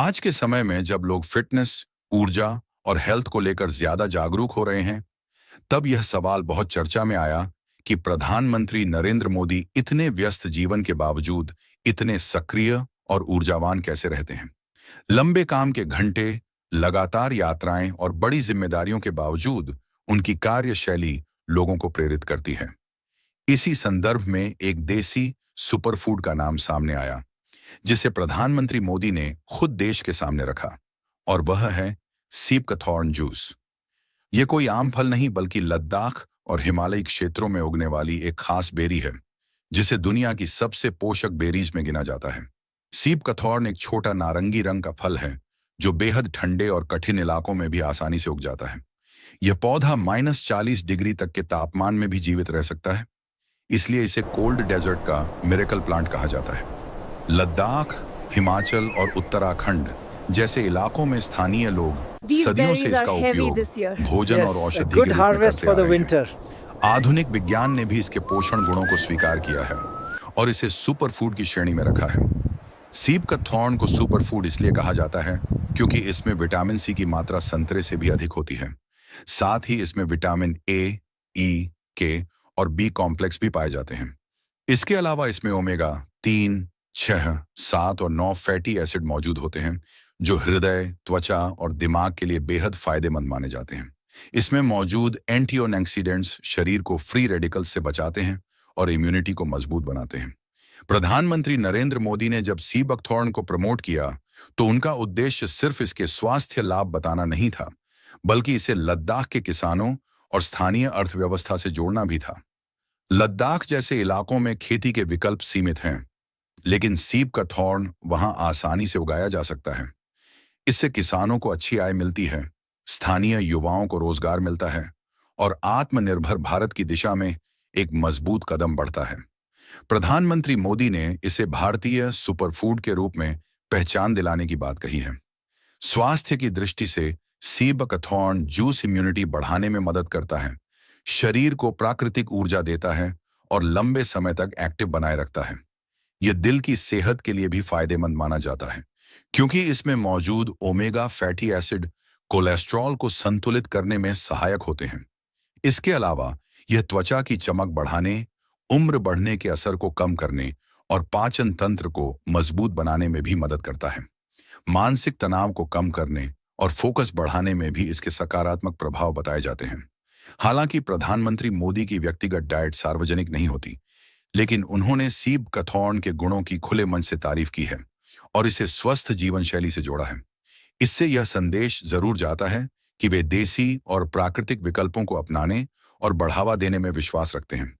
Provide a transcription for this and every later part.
आज के समय में जब लोग फिटनेस, ऊर्जा और हेल्थ को लेकर ज्यादा जागरूक हो रहे हैं, तब यह सवाल बहुत चर्चा में आया कि प्रधानमंत्री नरेंद्र मोदी इतने व्यस्त जीवन के बावजूद इतने सक्रिय और ऊर्जावान कैसे रहते हैं। लंबे काम के घंटे, लगातार यात्राएं और बड़ी जिम्मेदारियों के बावजूद उनकी कार्यशैली लोगों को प्रेरित करती है। इसी संदर्भ में एक देसी सुपरफूड का नाम सामने आया, जिसे प्रधानमंत्री मोदी ने खुद देश के सामने रखा, और वह है सीप का थॉर्न जूस। ये कोई आम फल नहीं बल्कि लद्दाख और हिमालयी क्षेत्रों में उगने वाली एक खास बेरी है, जिसे दुनिया की सबसे पोषक बेरीज में गिना जाता है। सीप का थॉर्न एक छोटा नारंगी रंग का फल है जो बेहद ठंडे और कठिन इलाकों में भी आसानी से उग जाता है। यह पौधा -40 डिग्री तक के तापमान में भी जीवित रह सकता है, इसलिए इसे कोल्ड डेजर्ट का मिरेकल प्लांट कहा जाता है। लद्दाख, हिमाचल और उत्तराखंड जैसे इलाकों में स्थानीय लोग These सदियों से berries इसका are heavy उपयोग this year. भोजन और Yes, a औषधि good के रूप में harvest करते for आ the रहे winter. हैं। आधुनिक विज्ञान ने भी इसके पोषण गुणों को स्वीकार किया है और इसे सुपरफूड की श्रेणी में रखा है। सीप का थॉर्न को सुपरफूड इसलिए कहा जाता है क्योंकि इसमें विटामिन सी की मात्रा संतरे से भी अधिक होती है। साथ ही इसमें विटामिन ए, ई, के और बी कॉम्प्लेक्स भी पाए जाते हैं। इसके अलावा इसमें ओमेगा 3, 6, 7 और 9 फैटी एसिड मौजूद होते हैं, जो हृदय, त्वचा और दिमाग के लिए बेहद फायदेमंद माने जाते हैं। इसमें मौजूद एंटीऑक्सीडेंट्स शरीर को फ्री रेडिकल्स से बचाते हैं और इम्यूनिटी को मजबूत बनाते हैं। प्रधानमंत्री नरेंद्र मोदी ने जब सी बकथॉर्न को प्रमोट किया, तो उनका उद्देश्य सिर्फ इसके स्वास्थ्य लाभ बताना नहीं था, बल्कि इसे लद्दाख के किसानों और स्थानीय अर्थव्यवस्था से जोड़ना भी था। लद्दाख जैसे इलाकों में खेती के विकल्प सीमित हैं, लेकिन सीप का थॉर्न वहां आसानी से उगाया जा सकता है। इससे किसानों को अच्छी आय मिलती है, स्थानीय युवाओं को रोजगार मिलता है और आत्मनिर्भर भारत की दिशा में एक मजबूत कदम बढ़ता है। प्रधानमंत्री मोदी ने इसे भारतीय सुपरफूड के रूप में पहचान दिलाने की बात कही है। स्वास्थ्य की दृष्टि से सी बकथॉर्न जूस इम्यूनिटी बढ़ाने में मदद करता है, शरीर को प्राकृतिक ऊर्जा देता है और लंबे समय तक एक्टिव बनाए रखता है। यह दिल की सेहत के लिए भी फायदेमंद माना जाता है, क्योंकि इसमें मौजूद ओमेगा फैटी एसिड कोलेस्ट्रॉल को संतुलित करने में सहायक होते हैं। इसके अलावा यह त्वचा की चमक बढ़ाने, उम्र बढ़ने के असर को कम करने और पाचन तंत्र को मजबूत बनाने में भी मदद करता है। मानसिक तनाव को कम करने और फोकस बढ़ाने में भी इसके सकारात्मक प्रभाव बताए जाते हैं। हालांकि प्रधानमंत्री मोदी की व्यक्तिगत डाइट सार्वजनिक नहीं होती, लेकिन उन्होंने सीप कथॉर्न के गुणों की खुले मन से तारीफ की है और इसे स्वस्थ जीवन शैली से जोड़ा है। इससे यह संदेश जरूर जाता है कि वे देसी और प्राकृतिक विकल्पों को अपनाने और बढ़ावा देने में विश्वास रखते हैं।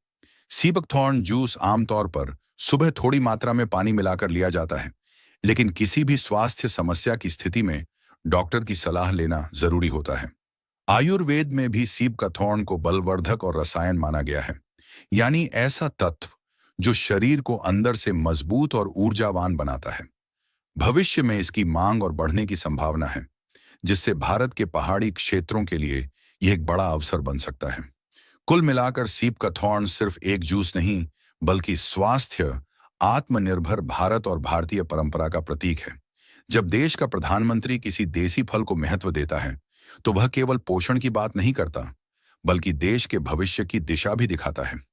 सी बकथॉर्न जूस आमतौर पर सुबह थोड़ी मात्रा में पानी मिलाकर लिया जाता है, लेकिन किसी भी स्वास्थ्य समस्या की स्थिति में डॉक्टर की सलाह लेना जरूरी होता है। आयुर्वेद में भी सीप कथॉर्न को बलवर्धक और रसायन माना गया है, यानी ऐसा तत्व जो शरीर को अंदर से मजबूत और ऊर्जावान बनाता है। भविष्य में इसकी मांग और बढ़ने की संभावना है, जिससे भारत के पहाड़ी क्षेत्रों के लिए यह एक बड़ा अवसर बन सकता है। कुल मिलाकर सीप का थॉर्न सिर्फ एक जूस नहीं, बल्कि स्वास्थ्य, आत्मनिर्भर भारत और भारतीय परंपरा का प्रतीक है। जब देश का प्रधानमंत्री किसी देसी फल को महत्व देता है, तो वह केवल पोषण की बात नहीं करता, बल्कि देश के भविष्य की दिशा भी दिखाता है।